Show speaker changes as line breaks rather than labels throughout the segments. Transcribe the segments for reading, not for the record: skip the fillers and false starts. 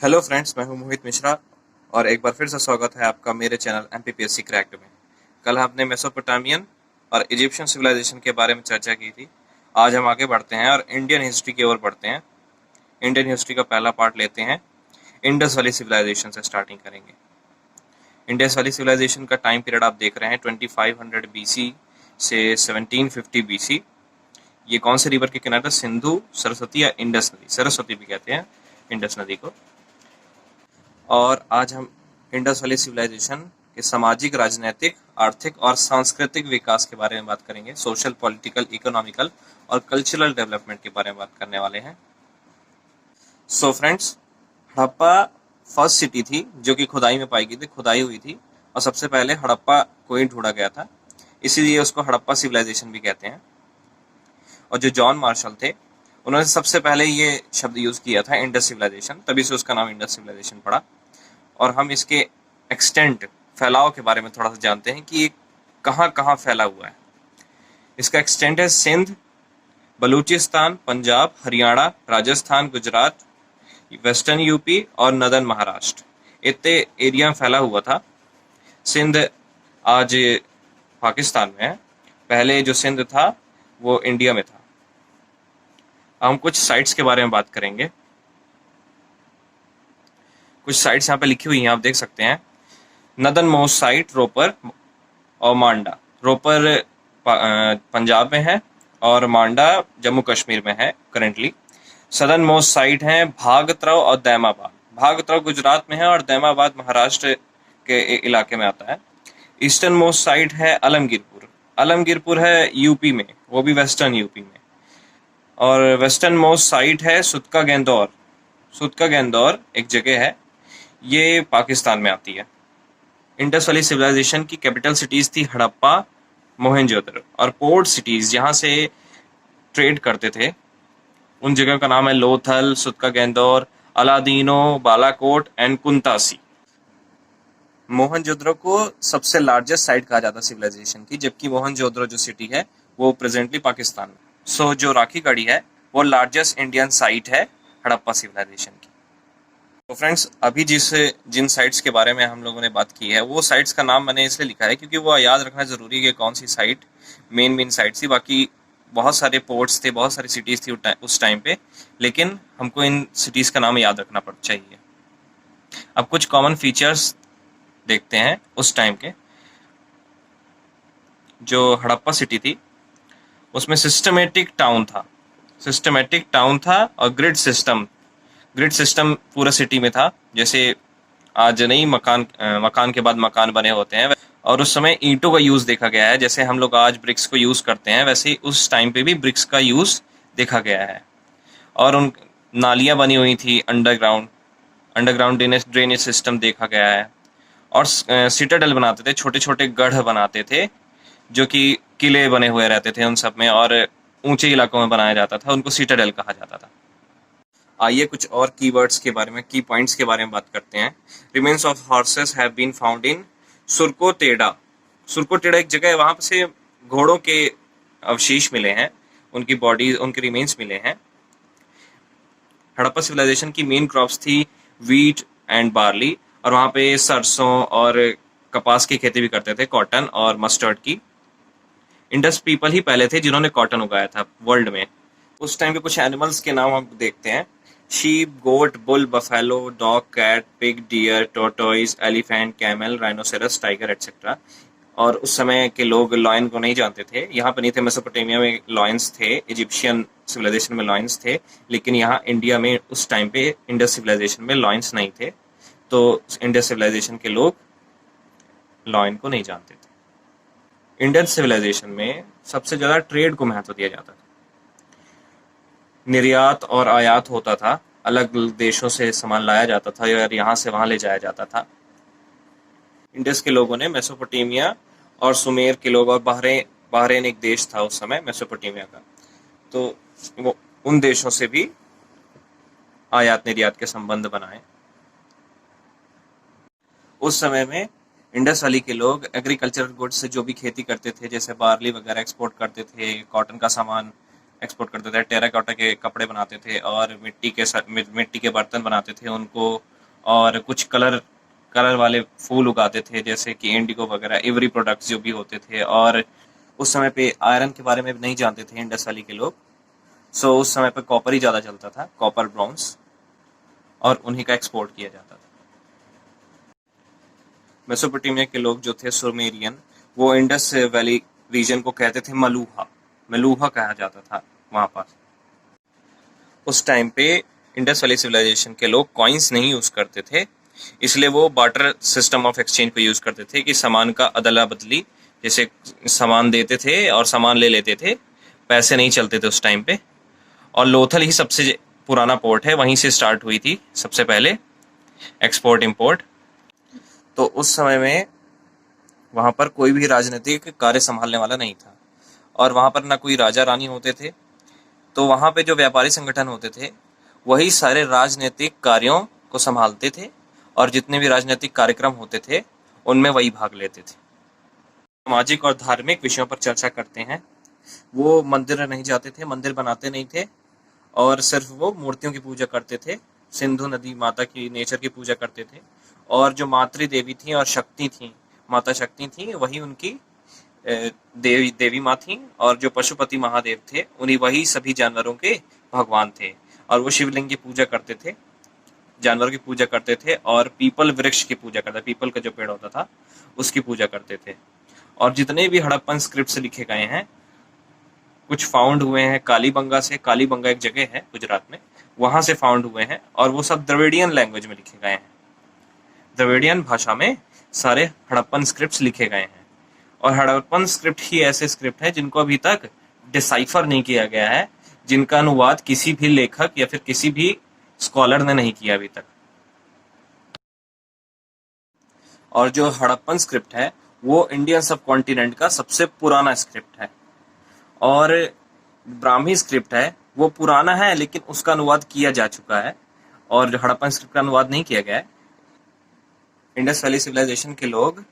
Hello friends, मैं हूं मोहित मिश्रा और एक बार फिर से स्वागत है आपका मेरे चैनल एमपीपीएससी क्रैक्ड में। कल हमने मेसोपोटामियन और इजिप्शियन सिविलाइजेशन के बारे में चर्चा की थी। आज हम आगे बढ़ते हैं और इंडियन हिस्ट्री की ओर बढ़ते हैं। इंडियन हिस्ट्री का पहला पार्ट लेते हैं। इंडस वैली सिविलाइजेशन से स्टार्टिंग करेंगे। इंडस वैली सिविलाइजेशन का टाइम पीरियड आप देख रहे हैं 2500 बीसी से 1750 बीसी। ये कौन से रिवर के किनारे? सिंधु, सरस्वती या इंडस नदी, सरस्वती भी कहते हैं इंडस नदी को। और आज हम इंडस वैली सिविलाइजेशन के सामाजिक, राजनीतिक, आर्थिक और सांस्कृतिक विकास के बारे में बात करेंगे। सोशल, पॉलिटिकल, इकोनॉमिकल और कल्चरल डेवलपमेंट के बारे में बात करने वाले हैं। So friends, Harappa first city थी जो कि खुदाई में पाई गई थी, खुदाई हुई थी और सबसे पहले हड़प्पा को ही ढूंढा गया था, इसीलिए उसको हड़प्पा सिविलाइजेशन भी कहते हैं। और जो जॉन मार्शल थे, उन्होंने सबसे पहले ये शब्द यूज किया था इंडस सिविलाइजेशन, तभी से उसका नाम इंडस सिविलाइजेशन पड़ा। और हम इसके एक्सटेंट, फैलाव के बारे में थोड़ा सा जानते हैं कि ये कहाँ कहाँ फैला हुआ है। इसका एक्सटेंट है सिंध, बलूचिस्तान, पंजाब, हरियाणा, राजस्थान, गुजरात, वेस्टर्न यूपी और नदन महाराष्ट्र, इतने एरिया में फैला हुआ था। सिंध आज पाकिस्तान में है, पहले जो सिंध था वो इंडिया में था। हम कुछ साइट्स के बारे में बात करेंगे। कुछ साइट्स यहाँ पे लिखी हुई हैं, आप देख सकते हैं। नदन मोस्ट साइट रोपर और मांडा। रोपर पंजाब में है और मांडा जम्मू कश्मीर में है करेंटली। सदर्न मोस्ट साइट है भागत्रव और दैमाबाद। भागत्रव गुजरात में है और दैमाबाद महाराष्ट्र के इलाके में आता है। ईस्टर्न मोस्ट साइट है अलमगीरपुर। अलमगीरपुर है यूपी में, वो भी वेस्टर्न यूपी में। और वेस्टर्न मोस्ट साइट है सुतका गेंदौर। सुतका गेंदौर एक जगह है, ये पाकिस्तान में आती है। इंडस वैली सिविलाइजेशन की कैपिटल सिटीज थी हड़प्पा, मोहनजोदड़ो, और पोर्ट सिटीज जहां से ट्रेड करते थे उन जगह का नाम है लोथल, सुतका गेंदौर, अलादीनो, बालाकोट एंड कुंतासी। मोहनजोदड़ो को सबसे लार्जेस्ट साइट कहा जाता है सिविलाइजेशन की, जबकि मोहनजोदड़ो जो सिटी है वो प्रेजेंटली पाकिस्तान में। सो जो राखी गढ़ी है वो लार्जेस्ट इंडियन साइट है हड़प्पा सिविलाइजेशन की। तो फ्रेंड्स, अभी जिन साइट्स के बारे में हम लोगों ने बात की है, वो साइट्स का नाम मैंने इसलिए लिखा है क्योंकि वो याद रखना जरूरी है कि कौन सी साइट मेन साइट थी। बाकी बहुत सारे पोर्ट्स थे, बहुत सारी सिटीज थी उस टाइम पे, लेकिन हमको इन सिटीज का नाम याद रखना चाहिए। अब कुछ कॉमन फीचर्स देखते हैं उस टाइम के। जो हड़प्पा सिटी थी उसमें सिस्टमेटिक टाउन था और ग्रिड सिस्टम पूरा सिटी में था। जैसे आज नहीं मकान के बाद मकान बने होते हैं, और उस समय ईंटों का यूज देखा गया है। जैसे हम लोग आज ब्रिक्स को यूज करते हैं, वैसे ही उस टाइम पे भी ब्रिक्स का यूज देखा गया है। और उन नालियां बनी हुई थी अंडरग्राउंड ड्रेनेज सिस्टम देखा गया है। और सिटाडेल बनाते थे, छोटे छोटे गढ़ बनाते थे जो कि किले बने हुए रहते थे उन सब में, और ऊंचे इलाकों में बनाया जाता था, उनको सिटाडेल कहा जाता था। आइए कुछ और कीवर्ड्स के बारे में, की पॉइंट्स के बारे में बात करते हैं। Remains of horses have been found in Surkotada. Surkotada एक जगह है, वहां से घोड़ों के अवशेष मिले हैं, उनकी बॉडी, उनके रिमेन्स मिले हैं। हड़प्पा सिविलाइजेशन की मेन क्रॉप्स थी वीट एंड बार्ली, और वहां पे सरसों और कपास की खेती भी करते थे, कॉटन और मस्टर्ड की। इंडस पीपल ही पहले थे जिन्होंने कॉटन उगाया था वर्ल्ड में। उस टाइम के कुछ एनिमल्स के नाम हम देखते हैं। Sheep, goat, bull, buffalo, dog, cat, pig, deer, tortoise, elephant, camel, rhinoceros, tiger etcetera. और उस समय के लोग लॉयन को नहीं जानते थे, यहाँ पर नहीं थे। मेसोपोटामिया में लॉयंस थे, इजिप्शियन सिविलाइजेशन में लॉयंस थे, लेकिन यहाँ इंडिया में उस टाइम पे इंडस सिविलाइजेशन में लॉयंस नहीं थे, तो इंडस सिविलाइजेशन के लोग लॉयन को नहीं जानते थे। इंडस सिविलाइजेशन में सबसे ज्यादा ट्रेड को महत्व दिया जाता था। निर्यात और आयात होता था, अलग देशों से सामान लाया जाता था और यहाँ से वहां ले जाया जाता था। इंडस के लोगों ने मेसोपोटामिया और सुमेर के लोग, और बहरेन एक देश था उस समय मेसोपोटामिया का, तो वो उन देशों से भी आयात निर्यात के संबंध बनाए। उस समय में इंडस वैली के लोग एग्रीकल्चरल गुड्स से जो भी खेती करते थे, जैसे बार्ली वगैरह एक्सपोर्ट करते थे, कॉटन का सामान एक्सपोर्ट करते थे, टेराकोटा के कपड़े बनाते थे और मिट्टी के बर्तन बनाते थे, उनको और कुछ कलर कलर वाले फूल उगाते थे, जैसे कि इंडिगो वगैरह, एवरी प्रोडक्ट्स जो भी होते थे। और उस समय पे आयरन के बारे में नहीं जानते थे इंडस वैली के लोग। सो उस समय पे कॉपर ही ज़्यादा चलता था, कॉपर ब्रॉन्ज, और उन्हीं का एक्सपोर्ट किया जाता था। मेसोपोटामिया के लोग जो थे सुमेरियन, वो इंडस वैली रीजन को कहते थे मलूहा। मलूहा कहा जाता था वहाँ पर। उस टाइम पे इंडस वैली सिविलाइजेशन के लोग कॉइन्स नहीं यूज़ करते थे, इसलिए वो बार्टर सिस्टम ऑफ एक्सचेंज पे यूज़ करते थे कि सामान का अदला बदली, जैसे सामान देते थे और सामान ले लेते थे। पैसे नहीं चलते थे उस टाइम पे। और लोथल ही सबसे पुराना पोर्ट है, वहीं से स्टार्ट हुई थी सबसे पहले एक्सपोर्ट इंपोर्ट। तो उस समय में वहाँ पर कोई भी राजनीतिक कार्य संभालने वाला नहीं था, और वहाँ पर ना कोई राजा रानी होते थे। तो वहाँ पे जो व्यापारी संगठन होते थे वही सारे राजनीतिक कार्यों को संभालते थे, और जितने भी राजनीतिक कार्यक्रम होते थे उनमें वही भाग लेते थे। सामाजिक और धार्मिक विषयों पर चर्चा करते हैं। वो मंदिर नहीं जाते थे, मंदिर बनाते नहीं थे, और सिर्फ वो मूर्तियों की पूजा करते थे। सिंधु नदी माता की, नेचर की पूजा करते थे। और जो मातृ देवी थी और शक्ति थी, माता शक्ति थी, वही उनकी देवी माँ थी। और जो पशुपति महादेव थे उन्हीं वही सभी जानवरों के भगवान थे। और वो शिवलिंग की पूजा करते थे, जानवरों की पूजा करते थे, और पीपल वृक्ष की पूजा करते थे, पीपल का जो पेड़ होता था उसकी पूजा करते थे। और जितने भी हड़प्पन स्क्रिप्ट लिखे गए हैं, कुछ फाउंड हुए हैं कालीबंगा से। कालीबंगा एक जगह है गुजरात में, वहां से फाउंड हुए हैं, और वो सब द्रविडियन लैंग्वेज में लिखे गए हैं। द्रविडियन भाषा में सारे हड़प्पन स्क्रिप्ट्स लिखे गए हैं। और हड़प्पन स्क्रिप्ट ही ऐसे स्क्रिप्ट हैं जिनको अभी तक डिसाइफर नहीं किया गया है, जिनका अनुवाद किसी भी लेखक या फिर किसी भी स्कॉलर ने नहीं किया अभी तक। और जो हड़प्पन स्क्रिप्ट है वो इंडियन सब कॉन्टिनेंट का सबसे पुराना स्क्रिप्ट है। और ब्राह्मी स्क्रिप्ट है वो पुराना है, लेकिन उसका अनुवाद किया जा चुका है, और जो हड़प्पन स्क्रिप्ट का अनुवाद नहीं किया गया है। इंडस वैली सिविलाइजेशन के लोग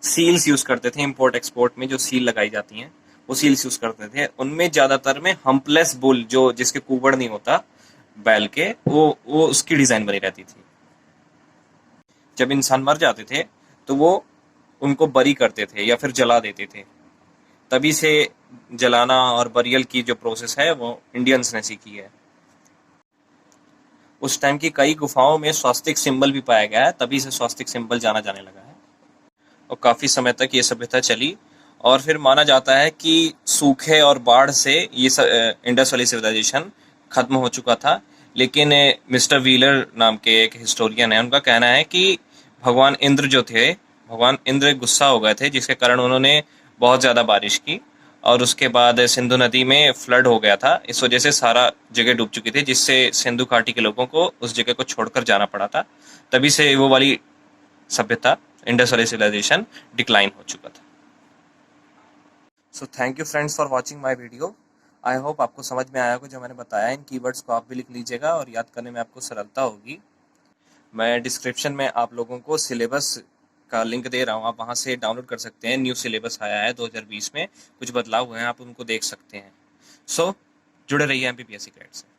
सील्स यूज करते थे, इंपोर्ट एक्सपोर्ट में जो सील लगाई जाती हैं वो सील्स यूज करते थे। उनमें ज्यादातर में हम्पलेस बुल, जो जिसके कुबड़ नहीं होता बैल के, वो उसकी डिजाइन बनी रहती थी। जब इंसान मर जाते थे तो वो उनको बरी करते थे या फिर जला देते थे। तभी से जलाना और बरियल की जो प्रोसेस है वो इंडियंस ने सीखी है। उस टाइम की कई गुफाओं में स्वास्तिक सिंबल भी पाया गया है, तभी से स्वास्तिक सिंबल जाना जाने लगा है। और काफ़ी समय तक ये सभ्यता चली, और फिर माना जाता है कि सूखे और बाढ़ से ये इंडस वैली सिविलाइजेशन खत्म हो चुका था। लेकिन मिस्टर व्हीलर नाम के एक हिस्टोरियन है, उनका कहना है कि भगवान इंद्र जो थे, भगवान इंद्र गुस्सा हो गए थे, जिसके कारण उन्होंने बहुत ज़्यादा बारिश की, और उसके बाद सिंधु नदी में फ्लड हो गया था। इस वजह से सारा जगह डूब चुकी थी, जिससे सिंधु घाटी के लोगों को उस जगह को छोड़कर जाना पड़ा था। तभी से वो वाली सभ्यता, इंडस वैली सिविलाइजेशन, डिक्लाइन हो चुका था। So thank you friends for watching my video. I hope आपको समझ में आया होगा जो मैंने बताया। इन कीवर्ड्स को आप भी लिख लीजिएगा और याद करने में आपको सरलता होगी। मैं डिस्क्रिप्शन में आप लोगों को सिलेबस का लिंक दे रहा हूँ, आप वहाँ से डाउनलोड कर सकते हैं। न्यू सिलेबस आया है 2020 में, कुछ बदलाव हुए हैं, आप उनको देख सकते हैं। सो जुड़े रहिए MPPSC क्रैक से।